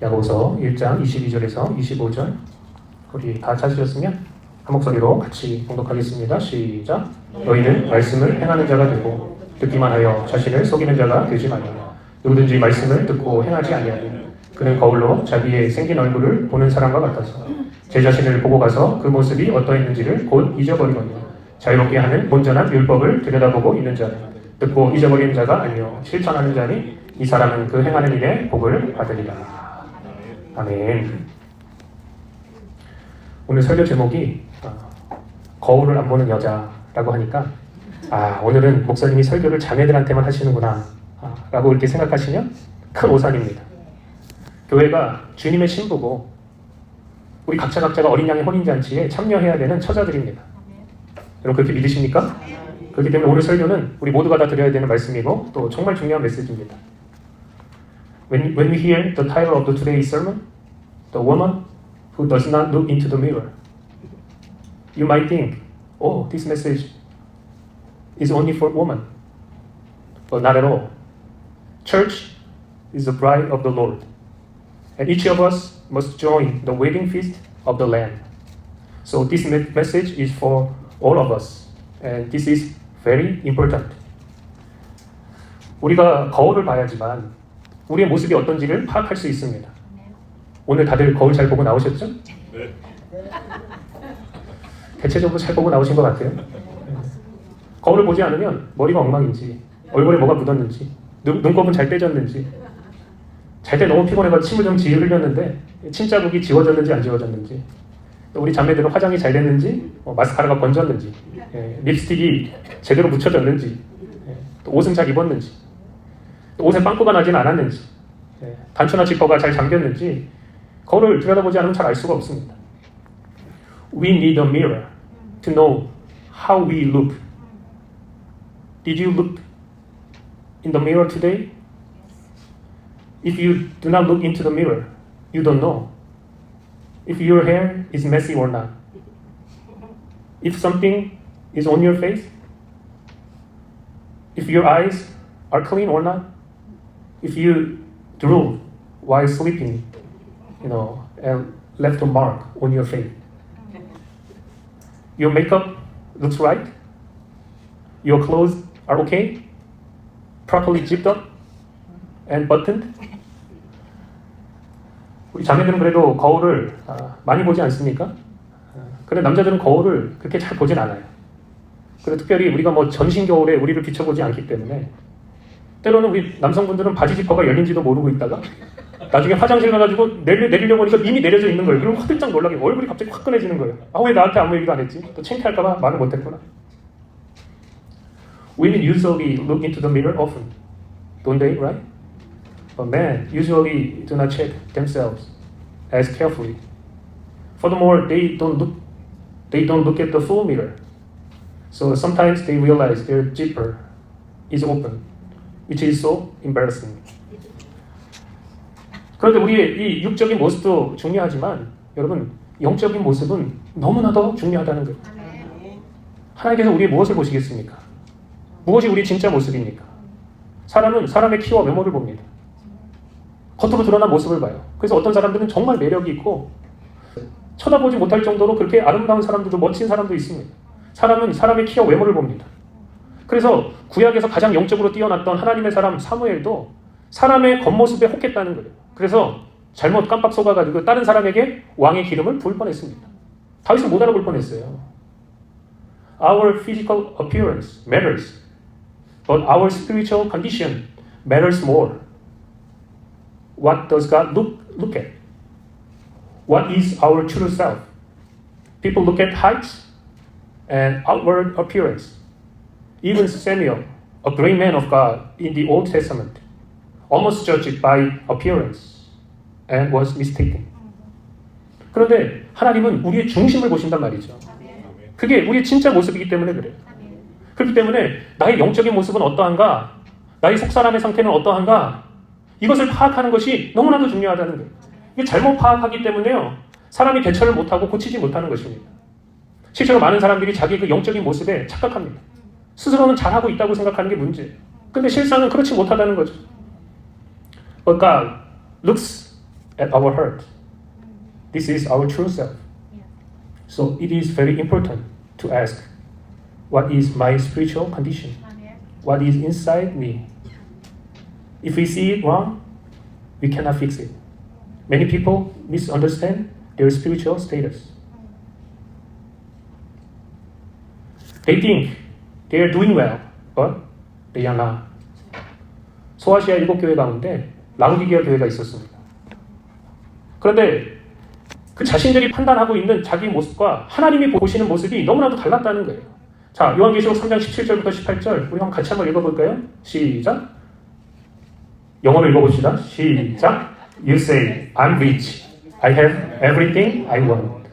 야고보서 1장 22절에서 25절 우리 다 찾으셨으면 한 목소리로 같이 봉독하겠습니다. 시작. 너희는 말씀을 행하는 자가 되고 듣기만 하여 자신을 속이는 자가 되지 말라. 누구든지 말씀을 듣고 행하지 아니하니 그는 거울로 자기의 생긴 얼굴을 보는 사람과 같아서 제 자신을 보고 가서 그 모습이 어떠했는지를 곧 잊어버리거니와 자유롭게 하는 온전한 율법을 들여다보고 있는 자는 듣고 잊어버리는 자가 아니요 실천하는 자니 이 사람은 그 행하는 일에 복을 받으리라. 아멘. 오늘 설교 제목이 거울을 안 보는 여자라고 하니까 오늘은 목사님이 설교를 자매들한테만 하시는구나 라고 이렇게 생각하시면 큰 오산입니다. 교회가 주님의 신부고 우리 각자가 어린 양의 혼인잔치에 참여해야 되는 처자들입니다. 여러분 그렇게 믿으십니까? 그렇기 때문에 오늘 설교는 우리 모두가 다 드려야 되는 말씀이고 또 정말 중요한 메시지입니다. When we hear the title of the today's sermon, the woman who does not look into the mirror, you might think, oh, this message is only for women. But not at all. Church is the bride of the Lord. And each of us must join the wedding feast of the Lamb. So this message is for all of us. And this is very important. 우리가 거울을 봐야지만 우리의 모습이 어떤지를 파악할 수 있습니다. 오늘 다들 거울 잘 보고 나오셨죠? 네. 대체적으로 잘 보고 나오신 것 같아요. 거울을 보지 않으면 머리가 엉망인지, 얼굴에 뭐가 묻었는지, 눈곱은 잘 떼졌는지, 잘 때 너무 피곤해서 침을 좀 지휘 흘렸는데 침자국이 지워졌는지 안 지워졌는지, 또 우리 자매들은 화장이 잘 됐는지, 마스카라가 번졌는지, 립스틱이 제대로 묻혀졌는지, 또 옷은 잘 입었는지, 또 옷에 빵꾸가 나진 않았는지, 단추나 지퍼가 잘 잠겼는지 거울을 들여다보지 않으면 잘 알 수가 없습니다. We need a mirror to know how we look. Did you look in the mirror today? If you do not look into the mirror, you don't know if your hair is messy or not. If something is on your face, if your eyes are clean or not, if you drool while sleeping, and left a mark on your face, your makeup looks right, your clothes are okay, properly zipped up and buttoned. 우리 자매들은 그래도 거울을 많이 보지 않습니까? 그런데 남자들은 거울을 그렇게 잘 보진 않아요. 그리고 특별히 우리가 전신 겨울에 우리를 비춰보지 않기 때문에 때로는 우리 남성분들은 바지 지퍼가 열린지도 모르고 있다가 나중에 화장실 가가지고 내리려고 하니까 이미 내려져 있는 거예요. 그럼 화들짝 놀라게 얼굴이 갑자기 화끈해지는 거예요. 왜 나한테 아무 얘기도 안 했지? 또 창피할까봐 말을 못했구나. Women usually look into the mirror often, don't they, right? But men usually do not check themselves as carefully. Furthermore, they don't look at the full mirror. So sometimes they realize their zipper is open, which is so embarrassing. 그런데 우리의 이 육적인 모습도 중요하지만 여러분 영적인 모습은 너무나 더 중요하다는 거예요. 하나님께서 우리의 무엇을 보시겠습니까? 무엇이 우리 진짜 모습입니까? 사람은 사람의 키와 외모를 봅니다. 겉으로 드러난 모습을 봐요. 그래서 어떤 사람들은 정말 매력이 있고 쳐다보지 못할 정도로 그렇게 아름다운 사람들도 멋진 사람도 있습니다. 사람은 사람의 키와 외모를 봅니다. 그래서 구약에서 가장 영적으로 뛰어났던 하나님의 사람 사무엘도 사람의 겉모습에 혹했다는 거예요. 그래서 잘못 깜빡 속아가지고 다른 사람에게 왕의 기름을 부을 뻔했습니다. 다윗을 못 알아볼 뻔했어요. Our physical appearance matters, but our spiritual condition matters more. What does God look at? What is our true self? People look at heights and outward appearance. Even Samuel, a great man of God in the Old Testament, almost judged by appearance and was mistaken. 그런데 하나님은 우리의 중심을 보신단 말이죠. 그게 우리의 진짜 모습이기 때문에 그래요. 그렇기 때문에 나의 영적인 모습은 어떠한가? 나의 속사람의 상태는 어떠한가? 이것을 파악하는 것이 너무나도 중요하다는 거예요. 이게 잘못 파악하기 때문에요. 사람이 대처를 못하고 고치지 못하는 것입니다. 실제로 많은 사람들이 자기 그 영적인 모습에 착각합니다. 스스로는 잘하고 있다고 생각하는 게 문제예요. 근데 실상은 그렇지 못하다는 거죠. But God looks at our heart. This is our true self. So it is very important to ask, what is my spiritual condition? What is inside me? If we see it wrong, we cannot fix it. Many people misunderstand their spiritual status. They think they are doing well, but they are not. 소아시아 7교회 가운데 라우디게아 교회가 있었습니다. 그런데 그 자신들이 판단하고 있는 자기 모습과 하나님이 보시는 모습이 너무나도 달랐다는 거예요. 자, 요한계시록 3장 17절부터 18절 우리 같이 한번 읽어볼까요? 시작. 영어로 읽어봅시다. 시작. You say, I'm rich. I have everything I want.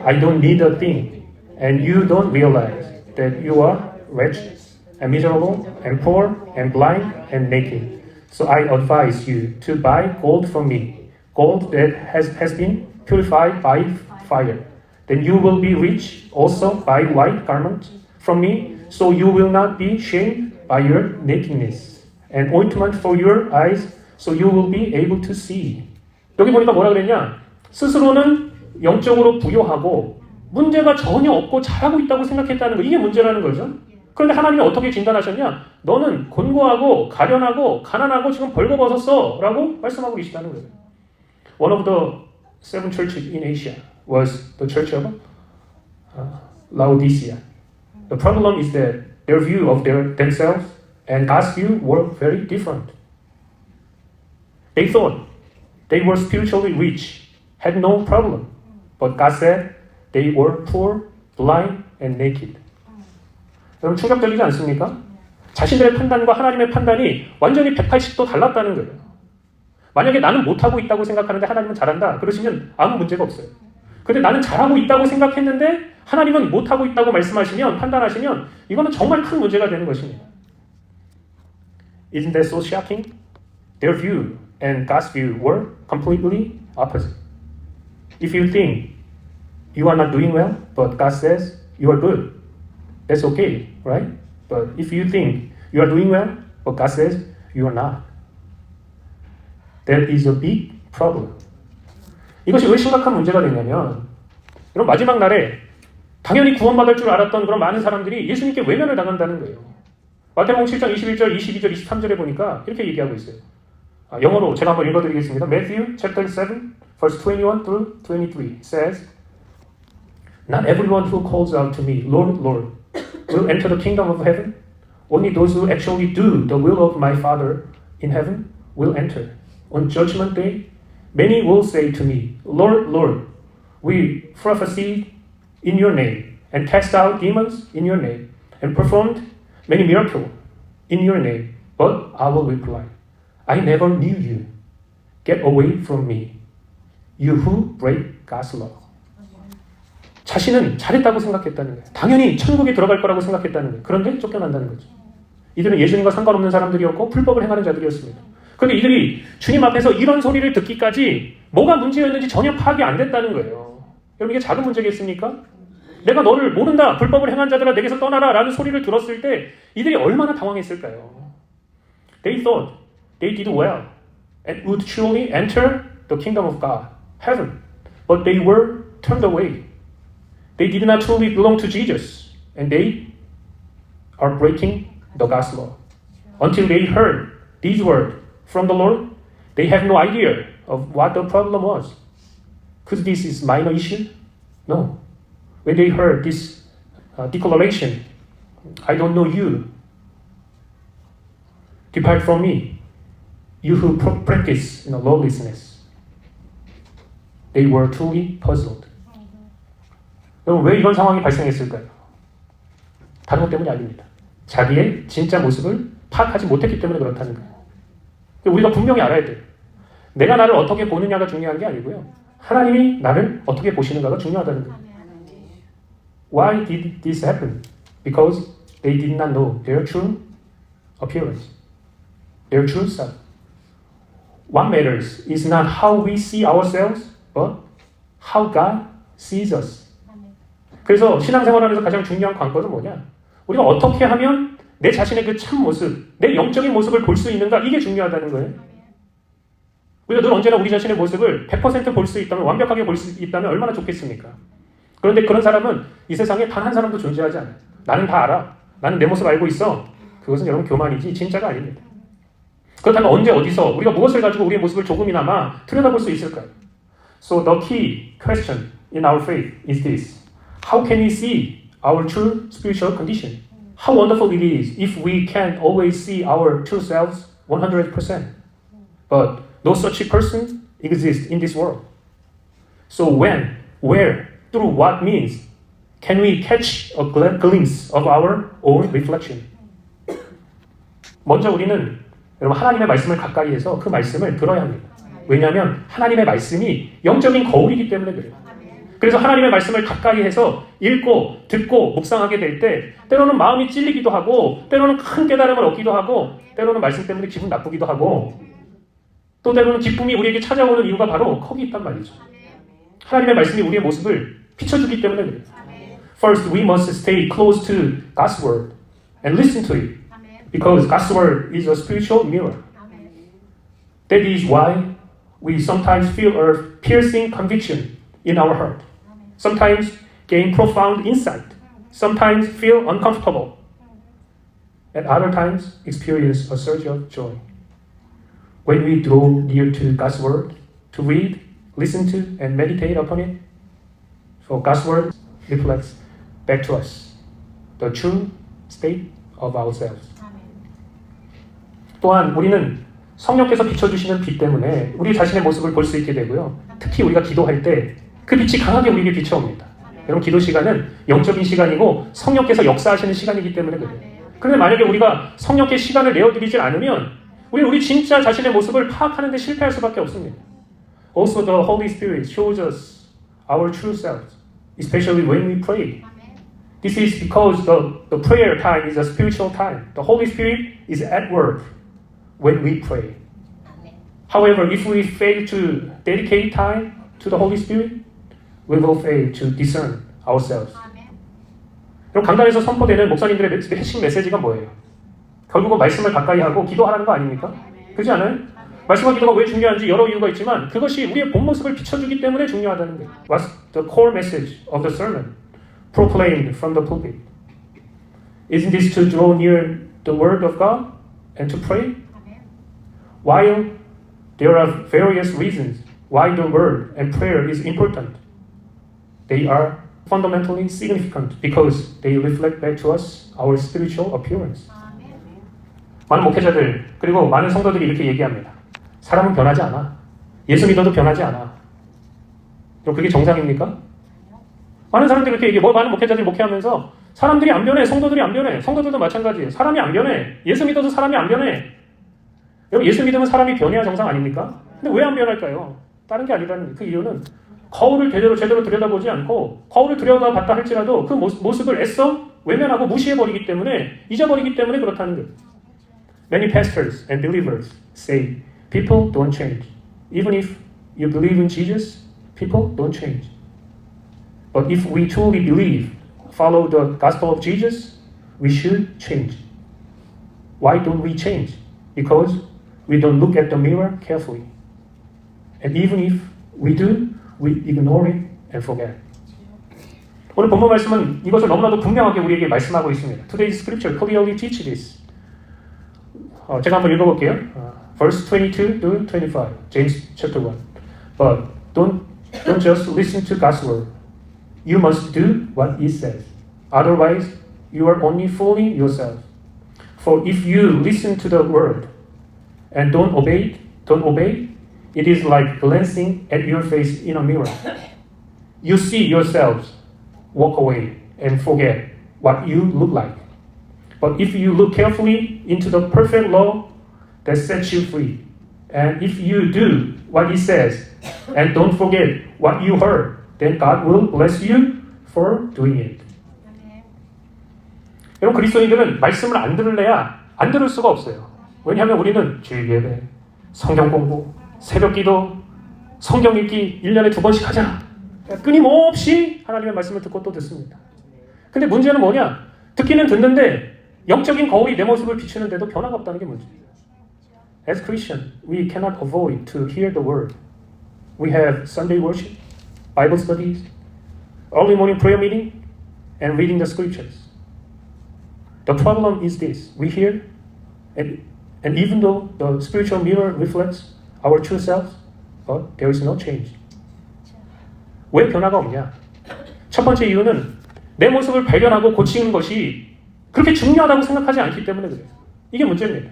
I don't need a thing. And you don't realize that you are wretched and miserable and poor and blind and naked. So I advise you to buy gold from me, gold that has been purified by fire. Then you will be rich. Also buy white garments from me, so you will not be shamed by your nakedness. And ointment for your eyes, so you will be able to see. 여기 보니까 뭐라 그랬냐? 스스로는 영적으로 부유하고 문제가 전혀 없고 잘하고 있다고 생각했다는 거. 이게 문제라는 거죠. 그런데 하나님이 어떻게 진단하셨냐? 너는 곤고하고 가련하고 가난하고 지금 벌거벗었어 라고 말씀하고 계시다는 거예요. One of the 7 churches in Asia was the church of Laodicea. The problem is that their view of themselves and God's view were very different. They thought they were spiritually rich, had no problem. But God said they were poor, blind, and naked. 여러분 충격적이지 않습니까? 자신들의 판단과 하나님의 판단이 완전히 180도 달랐다는 거예요. 만약에 나는 못하고 있다고 생각하는데 하나님은 잘한다. 그러시면 아무 문제가 없어요. 근데 나는 잘하고 있다고 생각했는데 하나님은 못하고 있다고 말씀하시면, 판단하시면 이거는 정말 큰 문제가 되는 것입니다. Isn't that so shocking? Their view and God's view were completely opposite. If you think you are not doing well, but God says you are good, that's okay, right? But if you think you are doing well, but God says you are not, that is a big problem. 이것이 왜 심각한 문제가 되냐면, 여러분 마지막 날에 당연히 구원받을 줄 알았던 그런 많은 사람들이 예수님께 외면을 당한다는 거예요. 마태복음 7장 21절, 22절, 23절에 보니까 이렇게 얘기하고 있어요. 영어로 제가 한번 읽어드리겠습니다. Matthew chapter 7, verse 21 through 23 says, Not everyone who calls out to me, Lord, Lord, will enter the kingdom of heaven. Only those who actually do the will of my Father in heaven will enter. On judgment day, many will say to me, Lord, Lord, we prophesied in your name, and cast out demons in your name, and performed many miracles in your name. But I will reply, I never knew you. Get away from me, you who break God's law. 자신은 잘했다고 생각했다는 거예요. 당연히 천국에 들어갈 거라고 생각했다는 거예요. 그런데 쫓겨난다는 거죠. 이들은 예수님과 상관없는 사람들이었고 불법을 행하는 자들이었습니다. 그런데 이들이 주님 앞에서 이런 소리를 듣기까지 뭐가 문제였는지 전혀 파악이 안 됐다는 거예요. 여러분 이게 작은 문제겠습니까? 내가 너를 모른다, 불법을 행한 자들아 내게서 떠나라 라는 소리를 들었을 때 이들이 얼마나 당황했을까요? They thought they did well and would surely enter the kingdom of God, heaven. But they were turned away. They did not truly belong to Jesus, and they are breaking the God's law. Until they heard these words from the Lord, they have no idea of what the problem was. Could this is minor issue? No. When they heard this declaration, I don't know you. Depart from me, you who practice lawlessness. They were truly puzzled. 여러분 왜 이런 상황이 발생했을까요? 다른 것 때문이 아닙니다. 자기의 진짜 모습을 파악하지 못했기 때문에 그렇다는 거예요. 우리가 분명히 알아야 돼요. 내가 나를 어떻게 보느냐가 중요한 게 아니고요. 하나님이 나를 어떻게 보시는가가 중요하다는 거예요. Why did this happen? Because they did not know their true appearance, their true self. What matters is not how we see ourselves, but how God sees us. 그래서 신앙생활하면서 가장 중요한 관건은 뭐냐? 우리가 어떻게 하면 내 자신의 그 참 모습, 내 영적인 모습을 볼 수 있는가? 이게 중요하다는 거예요. 우리가 늘 언제나 우리 자신의 모습을 100% 볼 수 있다면, 완벽하게 볼 수 있다면 얼마나 좋겠습니까? 그런데 그런 사람은 이 세상에 단 한 사람도 존재하지 않아요. 나는 다 알아. 나는 내 모습 알고 있어. 그것은 여러분 교만이지 진짜가 아닙니다. 그렇다면 언제 어디서 우리가 무엇을 가지고 우리의 모습을 조금이나마 들여다볼 수 있을까요? So the key question in our faith is this. How can we see our true spiritual condition? How wonderful it is if we can always see our true selves 100%. But no such person exists in this world. So when, where, through what means can we catch a glimpse of our own reflection? 먼저 우리는 여러분 하나님의 말씀을 가까이 해서 그 말씀을 들어야 합니다. 왜냐하면 하나님의 말씀이 영적인 거울이기 때문에 그래요. 그래서 하나님의 말씀을 가까이 해서 읽고 듣고 묵상하게 될 때 때로는 마음이 찔리기도 하고 때로는 큰 깨달음을 얻기도 하고 때로는 말씀 때문에 기분 나쁘기도 하고 또 때로는 기쁨이 우리에게 찾아오는 이유가 바로 거기 있단 말이죠. 하나님의 말씀이 우리의 모습을 비춰주기 때문에 그래요. First, we must stay close to God's word and listen to it because God's word is a spiritual mirror. That is why we sometimes feel a piercing conviction in our heart. Sometimes gain profound insight. Sometimes feel uncomfortable. At other times experience a surge of joy. When we draw near to God's word, to read, listen to, and meditate upon it, so God's word reflects back to us the true state of ourselves. 또한 우리는 성령께서 비춰주시는 빛 때문에 우리 자신의 모습을 볼 수 있게 되고요. 특히 우리가 기도할 때 그 빛이 강하게 우리에게 비춰옵니다. 여러분 기도 시간은 영적인 시간이고 성령께서 역사하시는 시간이기 때문에 그래요. 그런데 만약에 우리가 성령께 시간을 내어드리지 않으면 우리 진짜 자신의 모습을 파악하는 데 실패할 수밖에 없습니다. Also the Holy Spirit shows us our true selves, especially when we pray. This is because the prayer time is a spiritual time. The Holy Spirit is at work when we pray. However, if we fail to dedicate time to the Holy Spirit, we will fail to discern ourselves. 그럼 강단에서 선포되는 목사님들의 핵심 메시지가 뭐예요? 결국은 말씀을 가까이 하고 기도하라는 거 아닙니까? 그렇지 않아요? 말씀과 기도가 왜 중요한지 여러 이유가 있지만 그것이 우리의 본 모습을 비춰주기 때문에 중요하다는 거예요. What's the core message of the sermon proclaimed from the pulpit? Isn't this to draw near the word of God and to pray? While there are various reasons why the word and prayer is important, they are fundamentally significant because they reflect back to us our spiritual appearance. 많은 목회자들 그리고 많은 성도들이 이렇게 얘기합니다. 사람은 변하지 않아. 예수 믿어도 변하지 않아. 그럼 그게 정상입니까? 많은 사람들이 이렇게 얘기해. 많은 목회자들이 목회하면서 사람들이 안 변해. 성도들이 안 변해. 성도들도 마찬가지예요. 사람이 안 변해. 예수 믿어도 사람이 안 변해. 여러분 예수 믿으면 사람이 변해야 정상 아닙니까? 근데 왜 안 변할까요? 다른 게 아니라는 그 이유는 거울을 제대로 들여다보지 않고 거울을 들여다봤다 할지라도 그 모습을 애써 외면하고 무시해버리기 때문에 잊어버리기 때문에 그렇다는 거예요. Many pastors and believers say people don't change. Even if you believe in Jesus, people don't change. But if we truly believe, follow the gospel of Jesus, we should change. Why don't we change? Because we don't look at the mirror carefully. And even if we do, we ignore it and forget. 오늘 본문 말씀은 이것을 너무나도 분명하게 우리에게 말씀하고 있습니다. Today's scripture clearly teaches this. 제가 한번 읽어볼게요. Verse 22 to 25, James chapter 1. But don't just listen to God's word. You must do what it says. Otherwise, you are only fooling yourself. For if you listen to the word and don't obey, it is like glancing at your face in a mirror. You see yourselves, walk away, and forget what you look like. But if you look carefully into the perfect law that sets you free, and if you do what it says, and don't forget what you heard, then God will bless you for doing it. 여러분 그리스도인들은 말씀을 안 들을래야 안 들을 수가 없어요. 왜냐하면 우리는 주일 예배, 성경 공부, 새벽 기도, 성경 읽기 1년에 2번씩 하자. 끊임없이 하나님의 말씀을 듣고 또 듣습니다. 근데 문제는 뭐냐? 듣기는 듣는데 영적인 거울이 내 모습을 비추는데도 변화가 없다는 게 문제예요. as Christians, we cannot avoid to hear the word. We have Sunday worship, Bible studies, early morning prayer meeting, and reading the scriptures. The problem is this: we hear, and even though the spiritual mirror reflects our true selves, but there is no change. 왜 변화가 없냐? 첫 번째 이유는 내 모습을 발견하고 고치는 것이 그렇게 중요하다고 생각하지 않기 때문에 그래요. 이게 문제입니다.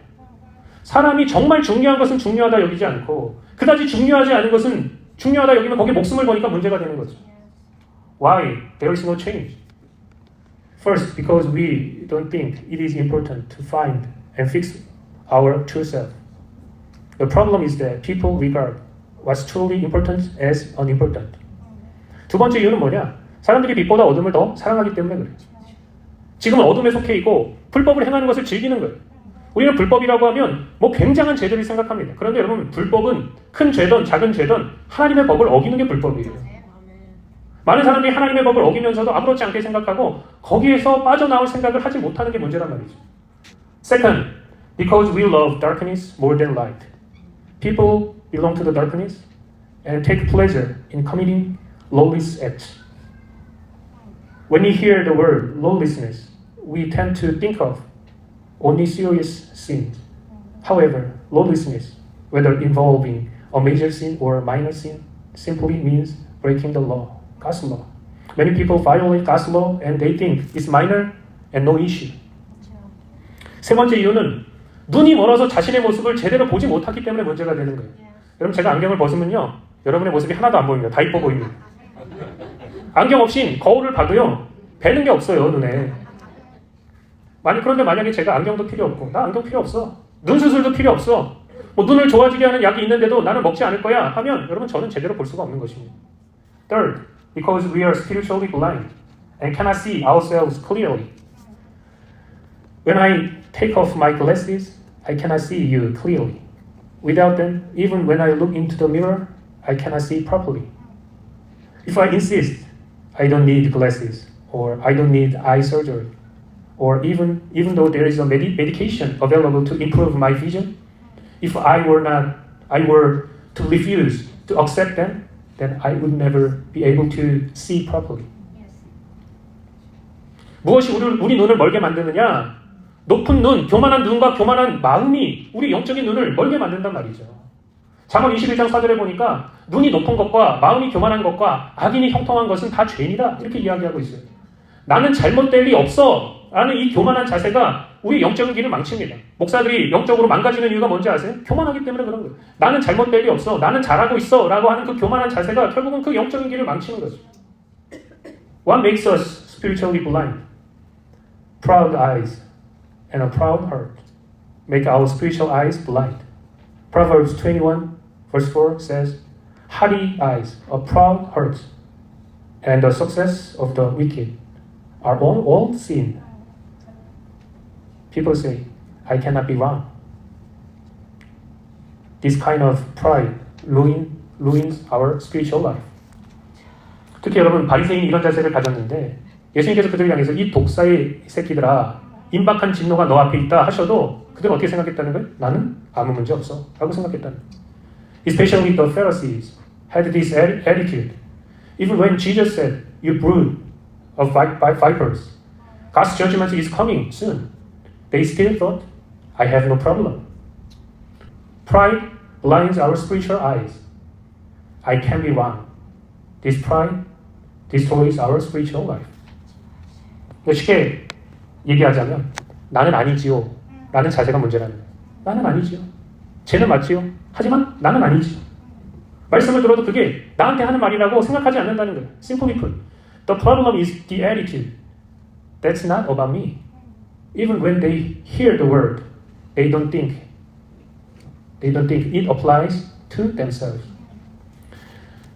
사람이 정말 중요한 것은 중요하다 여기지 않고 그다지 중요하지 않은 것은 중요하다 여기면 거기에 목숨을 거니까 문제가 되는 거죠. Why? There is no change. First, because we don't think it is important to find and fix our true self. The problem is that people regard what's truly important as unimportant. 두 번째 이유는 뭐냐? 사람들이 빛보다 어둠을 더 사랑하기 때문에 그래요. 지금은 어둠에 속해 있고 불법을 행하는 것을 즐기는 거예요. 우리는 불법이라고 하면 뭐 굉장한 죄들을 생각합니다. 그런데 여러분, 불법은 큰 죄든 작은 죄든 하나님의 법을 어기는 게 불법이에요. 많은 사람들이 하나님의 법을 어기면서도 아무렇지 않게 생각하고 거기에서 빠져나올 생각을 하지 못하는 게 문제란 말이죠. Second, because we love darkness more than light. People belong to the darkness and take pleasure in committing lawless acts. When we hear the word lawlessness, we tend to think of only serious sins. However, lawlessness, whether involving a major sin or a minor sin, simply means breaking the law, God's law. Many people violate God's law and they think it's minor and no issue. 세 번째 이유는 눈이 멀어서 자신의 모습을 제대로 보지 못하기 때문에 문제가 되는 거예요. 여러분, 제가 안경을 벗으면요, 여러분의 모습이 하나도 안 보입니다. 다 이뻐 보입니다. 안경 없인 거울을 봐도요, 뵈는 게 없어요, 눈에. 그런데 만약에 제가 안경도 필요 없고, 나 안경 필요 없어, 눈 수술도 필요 없어, 뭐 눈을 좋아지게 하는 약이 있는데도 나는 먹지 않을 거야 하면 여러분, 저는 제대로 볼 수가 없는 것입니다. Third, because we are spiritually blind and cannot see ourselves clearly. When I take off my glasses, I cannot see you clearly. Without them, even when I look into the mirror, I cannot see properly. If I insist I don't need glasses, or I don't need eye surgery, or even though there is a medication available to improve my vision, if I were to refuse to accept them, then I would never be able to see properly. 무엇이 우리 눈을 멀게 만드느냐? 높은 눈, 교만한 눈과 교만한 마음이 우리 영적인 눈을 멀게 만든단 말이죠. 잠언 21장 4절에 보니까 눈이 높은 것과 마음이 교만한 것과 악인이 형통한 것은 다 죄인이다, 이렇게 이야기하고 있어요. 나는 잘못될 리 없어 라는 이 교만한 자세가 우리 영적인 길을 망칩니다. 목사들이 영적으로 망가지는 이유가 뭔지 아세요? 교만하기 때문에 그런 거예요. 나는 잘못될 리 없어, 나는 잘하고 있어 라고 하는 그 교만한 자세가 결국은 그 영적인 길을 망치는 거죠. What makes us spiritually blind? Proud eyes and a proud heart make our spiritual eyes blind. Proverbs 21 verse 4 says, haughty eyes, a proud heart, and the success of the wicked are all sin. People say, I cannot be wrong. This kind of pride ruins our spiritual life. 특히 여러분, 바리새인이 이런 자세를 가졌는데 예수님께서 그들을 향해서 이 독사의 새끼들아, 임박한 진노가 너 앞에 있다 하셔도 그들은 어떻게 생각했다는 거예요? 나는 아무 문제 없어 라고 생각했다는 거예요. Especially the Pharisees had this attitude. Even when Jesus said, you brood of vipers, God's judgment is coming soon, they still thought, I have no problem. Pride blinds our spiritual eyes. I can be wrong. This pride destroys our spiritual life. 쉽게 얘기하자면 나는 아니지요 라는 자세가 문제라는 거예요. 나는 아니지요. 쟤는 맞지요. 하지만 나는 아니지요. 말씀을 들어도 그게 나한테 하는 말이라고 생각하지 않는다는 거예요. Simply put, the problem is the attitude. That's not about me. Even when they hear the word, they don't think it applies to themselves.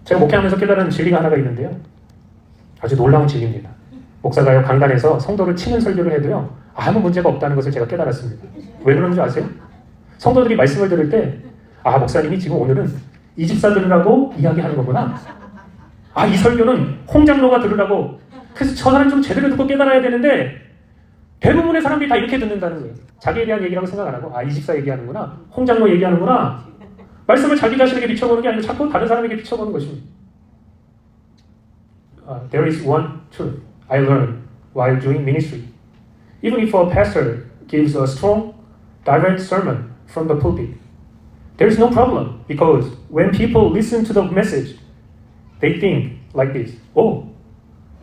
제가 목회하면서 깨달은 진리가 하나가 있는데요. 아주 놀라운 진리입니다. 목사가요, 강단에서 성도를 치는 설교를 해도요, 아무 문제가 없다는 것을 제가 깨달았습니다. 왜 그런지 아세요? 성도들이 말씀을 들을 때, 목사님이 지금 오늘은 이 집사 들으라고 이야기하는 거구나. 이 설교는 홍 장로가 들으라고. 그래서 저 사람 좀 제대로 듣고 깨달아야 되는데, 대부분의 사람들이 다 이렇게 듣는다는 거예요. 자기에 대한 얘기라고 생각 안 하고, 아, 이 집사 얘기하는구나, 홍 장로 얘기하는구나. 말씀을 자기 자신에게 비춰보는 게 아니고 자꾸 다른 사람에게 비춰보는 것입니다. There is one truth I learned while doing ministry. Even if a pastor gives a strong, direct sermon from the pulpit, there is no problem because when people listen to the message, they think like this: "Oh,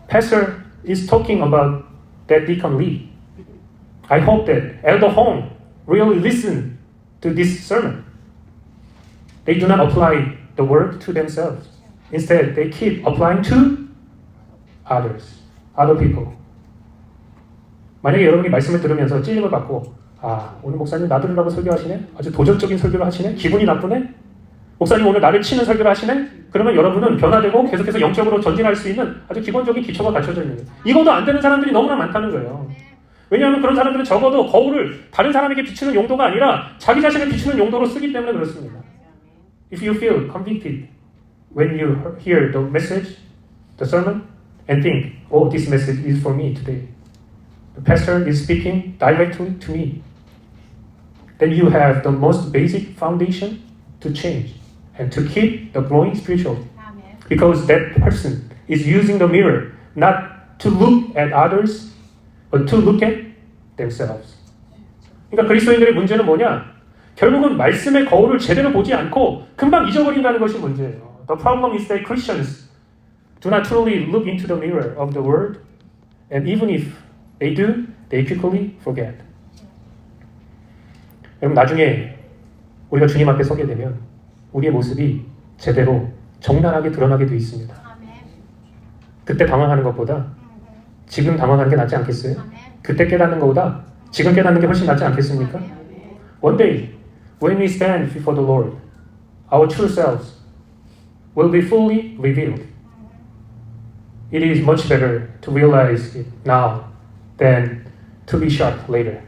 pastor is talking about that deacon Lee. I hope that Elder Hong really listen to this sermon." They do not apply the word to themselves. Instead, they keep applying to others, other people. 만약에 여러분이 말씀을 들으면서 찔림을 받고, 아, 오늘 목사님 나 들으라고 설교하시네? 아주 도전적인 설교를 하시네? 기분이 나쁘네? 목사님 오늘 나를 치는 설교를 하시네? 그러면 여러분은 변화되고 계속해서 영적으로 전진할 수 있는 아주 기본적인 기초가 갖춰져 있는 거예요. 이것도 안 되는 사람들이 너무나 많다는 거예요. 왜냐하면 그런 사람들은 적어도 거울을 다른 사람에게 비추는 용도가 아니라 자기 자신을 비추는 용도로 쓰기 때문에 그렇습니다. If you feel convicted when you hear the message, the sermon, and think, oh, this message is for me today. The pastor is speaking directly to me. Then you have the most basic foundation to change and to keep the growing spiritually. Because that person is using the mirror not to look at others, but to look at themselves. 그러니까 그리스도인들의 문제는 뭐냐? 결국은 말씀의 거울을 제대로 보지 않고 금방 잊어버린다는 것이 문제예요. The problem is that Christians do not truly look into the mirror of the Word, and even if they do, they quickly forget. 여러분, 나중에 우리가 주님 앞에 서게 되면 우리의 모습이 제대로 적나라하게 드러나게 돼 있습니다. 그때 당황하는 것보다 지금 당황하는 게 낫지 않겠어요? 그때 깨닫는 것보다 지금 깨닫는 게 훨씬 낫지 않겠습니까? One day, when we stand before the Lord, our true selves will be fully revealed. It is much better to realize it now than to be shocked later.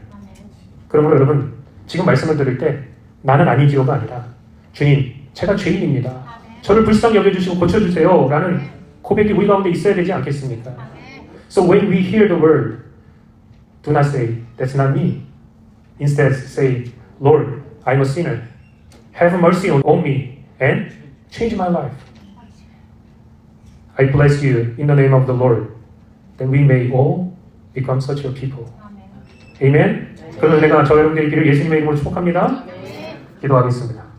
그러므로 여러분, 지금 말씀을 들을 때 나는 아니지요가 아니라 주님, 제가 죄인입니다. 저를 불쌍히 여겨주시고 고쳐주세요 라는 고백이 우리 가운데 있어야 되지 않겠습니까? So when we hear the word, do not say, that's not me. Instead say, Lord, I'm a sinner. Have mercy on me and change my life. I bless you in the name of the Lord, that we may all become such a people. Amen? 그러면 내가 저 여러분들의 길을 예수님의 이름으로 축복합니다. 기도하겠습니다.